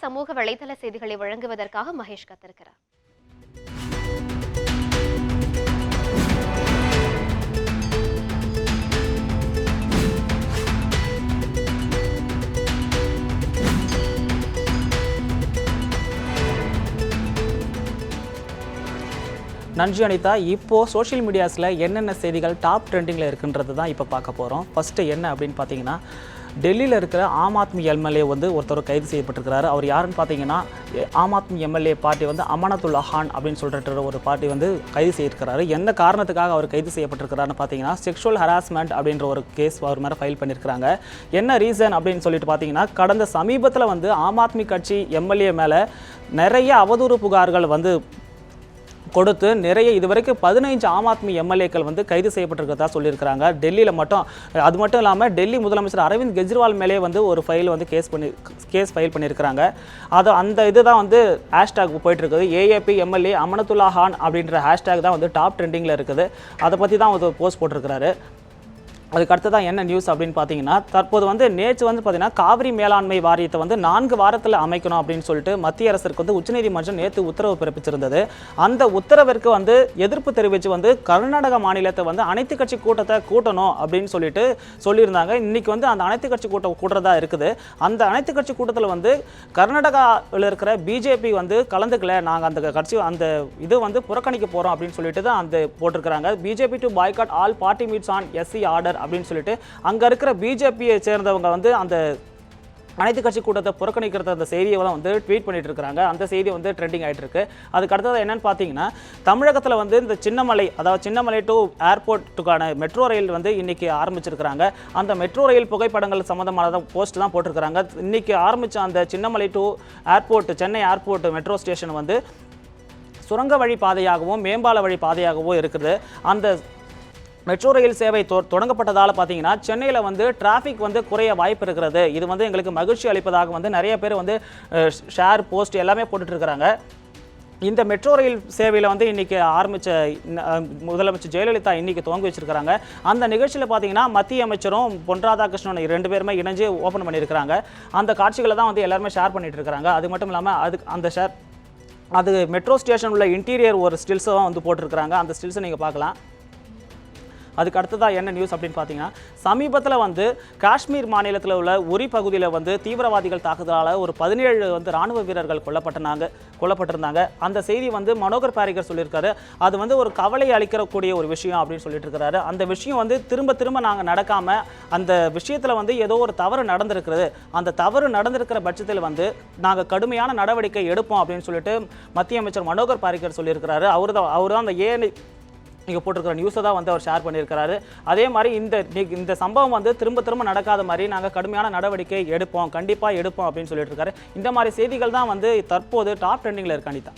சமூக வலைதள செய்திகளை வழங்குவதற்காக மகேஷ் காத்திருக்கிறார். நன்றி அனிதா. இப்போது சோஷியல் மீடியாஸில் என்னென்ன செய்திகள் டாப் ட்ரெண்டிங்கில் இருக்குன்றது தான் இப்போ பார்க்க போகிறோம். ஃபஸ்ட்டு என்ன அப்படின்னு பார்த்தீங்கன்னா, டெல்லியில் இருக்கிற ஆம் ஆத்மி எம்எல்ஏ வந்து ஒருத்தர் கைது செய்யப்பட்டிருக்கிறாரு. அவர் யாருன்னு பார்த்தீங்கன்னா, ஆம் ஆத்மி எம்எல்ஏ பார்ட்டி வந்து அமானத்துல்லா கான் அப்படின்னு சொல்லிட்டு ஒரு பார்ட்டி வந்து கைது செய்திருக்கிறாரு. எந்த காரணத்துக்காக அவர் கைது செய்யப்பட்டிருக்கிறாருன்னு பார்த்தீங்கன்னா, செக்ஷுவல் ஹராஸ்மெண்ட் அப்படின்ற ஒரு கேஸ் அவர் மேலே ஃபைல் பண்ணியிருக்கிறாங்க. என்ன ரீசன் அப்படின்னு சொல்லிட்டு பார்த்தீங்கன்னா, கடந்த சமீபத்தில் வந்து ஆம் ஆத்மி கட்சி எம்எல்ஏ மேலே நிறைய அவதூறு புகார்கள் வந்து கொடுத்து நிறைய இதுவரைக்கும் 15 ஆம் ஆத்மி எம்எல்ஏக்கள் வந்து கைது செய்யப்பட்டிருக்கிறதா சொல்லியிருக்கிறாங்க. டெல்லியில் மட்டும். அது மட்டும் இல்லாமல் டெல்லி முதலமைச்சர் அரவிந்த் கெஜ்ரிவால் மேலே வந்து ஒரு ஃபைல் வந்து கேஸ் ஃபைல் பண்ணியிருக்கிறாங்க. அந்த இதுதான் வந்து ஹேஷ்டேக் போயிட்டு இருக்குது. ஏஏபி எம்எல்ஏ அமானத்துல்லா கான் அப்படின்ற ஹேஷ்டேக் தான் வந்து டாப் ட்ரெண்டிங்கில் இருக்குது. அதை பற்றி தான் ஒரு போஸ்ட் போட்டிருக்கிறாரு. அதுக்கு அடுத்து தான் என்ன நியூஸ் அப்படின்னு பார்த்தீங்கன்னா, தற்போது வந்து நேற்று வந்து பார்த்தீங்கன்னா காவிரி மேலாண்மை வாரியத்தை வந்து 4 வாரத்தில் அமைக்கணும் அப்படின்னு சொல்லிட்டு மத்திய அரசுக்கு வந்து உச்சநீதிமன்றம் நேற்று உத்தரவு பிறப்பிச்சிருந்தது. அந்த உத்தரவிற்கு வந்து எதிர்ப்பு தெரிவித்து வந்து கர்நாடக மாநிலத்தை வந்து அனைத்து கட்சி கூட்டத்தை கூட்டணும் அப்படின்னு சொல்லியிருந்தாங்க. இன்றைக்கி வந்து அந்த அனைத்து கட்சி கூட்டுறதா இருக்குது. அந்த அனைத்து கட்சி கூட்டத்தில் வந்து கர்நாடகாவில் இருக்கிற பிஜேபி வந்து கலந்துக்கல, நாங்கள் அந்த கட்சி அந்த இது வந்து புறக்கணிக்க போகிறோம் அப்படின்னு சொல்லிட்டு தான் அந்த போட்டிருக்கிறாங்க. BJP to boycott all party meets on SC order அப்படின்னு சொல்லிட்டு அங்க இருக்கிற பிஜேபியை சேர்ந்தவங்க வந்து அந்த அனைத்து கட்சி கூட்டத்தை புறக்கணிக்கிறது அந்த செய்தியை வந்து ட்வீட் பண்ணிட்டு இருக்காங்க. அந்த செய்தி வந்து ட்ரெண்டிங் ஆகிட்டு இருக்கு. அதுக்கு அடுத்தது என்னன்னு பார்த்தீங்கன்னா, தமிழகத்தில் வந்து இந்த சின்னமலை, அதாவது சின்னமலை டு ஏர்போர்ட்டுக்கான மெட்ரோ ரயில் வந்து இன்னைக்கு ஆரம்பிச்சிருக்கிறாங்க. அந்த மெட்ரோ ரயில் புகைப்படங்கள் சம்மந்தமான போஸ்ட் தான் போட்டிருக்கிறாங்க. இன்னைக்கு ஆரம்பித்த அந்த Chinnamalai to airport, Chennai airport metro station வந்து சுரங்க வழி பாதையாகவும் மேம்பால வழி பாதையாகவும் இருக்குது. அந்த மெட்ரோ ரயில் சேவை தொடங்கப்பட்டதால் பார்த்தீங்கன்னா சென்னையில் வந்து டிராஃபிக் வந்து குறைய வாய்ப்பு இருக்கிறது. இது வந்து எங்களுக்கு மகிழ்ச்சி அளிப்பதாக வந்து நிறைய பேர் வந்து ஷேர் போஸ்ட் எல்லாமே போட்டுட்ருக்கிறாங்க. இந்த மெட்ரோ ரயில் சேவையில் வந்து இன்றைக்கி ஆரம்பித்த முதலமைச்சர் ஜெயலலிதா இன்றைக்கி துவங்கி வச்சுருக்கிறாங்க. அந்த நிகழ்ச்சியில் பார்த்தீங்கன்னா மத்திய அமைச்சரும் பொன் ராதாகிருஷ்ணன் 2 பேருமே இணைஞ்சு ஓப்பன் பண்ணியிருக்கிறாங்க. அந்த காட்சிகளை தான் வந்து எல்லாருமே ஷேர் பண்ணிட்டு இருக்கிறாங்க. அது மட்டும் இல்லாமல் அது மெட்ரோ ஸ்டேஷன் உள்ள இன்டீரியர் ஒரு ஸ்டில்ஸை வந்து போட்டிருக்கிறாங்க. அந்த ஸ்டில்ஸை நீங்கள் பார்க்கலாம். அதுக்கு அடுத்ததாக என்ன நியூஸ் அப்படின்னு பார்த்தீங்கன்னா, சமீபத்தில் வந்து காஷ்மீர் மாநிலத்தில் உள்ள உரி பகுதியில் வந்து தீவிரவாதிகள் தாக்குதலால் ஒரு 17 வந்து ராணுவ வீரர்கள் கொல்லப்பட்டிருந்தாங்க. அந்த செய்தி வந்து மனோகர் பாரிகர் சொல்லியிருக்காரு. அது வந்து ஒரு கவலை அளிக்கக்கூடிய ஒரு விஷயம் அப்படின்னு சொல்லிட்டு இருக்கிறாரு. அந்த விஷயம் வந்து திரும்ப நாங்கள் நடக்காமல் அந்த விஷயத்தில் வந்து ஏதோ ஒரு தவறு நடந்திருக்கிறது. அந்த தவறு நடந்திருக்கிற பட்சத்தில் வந்து நாங்கள் கடுமையான நடவடிக்கை எடுப்போம் அப்படின்னு சொல்லிட்டு மத்திய அமைச்சர் மனோகர் பாரிகர் சொல்லியிருக்கிறாரு. அவர் தான் அந்த இங்கே போட்டிருக்கிற நியூஸை தான் வந்து அவர் ஷேர் பண்ணியிருக்கிறாரு. அதே மாதிரி இந்த சம்பவம் வந்து திரும்ப நடக்காத மாதிரி நாங்கள் கடுமையான நடவடிக்கை எடுப்போம், கண்டிப்பாக எடுப்போம் அப்படின்னு சொல்லிட்டு இருக்காரு. இந்த மாதிரி செய்திகள் தான் வந்து தற்போது டாப் ட்ரெண்டிங்கில் இருக்கு. அனிதா.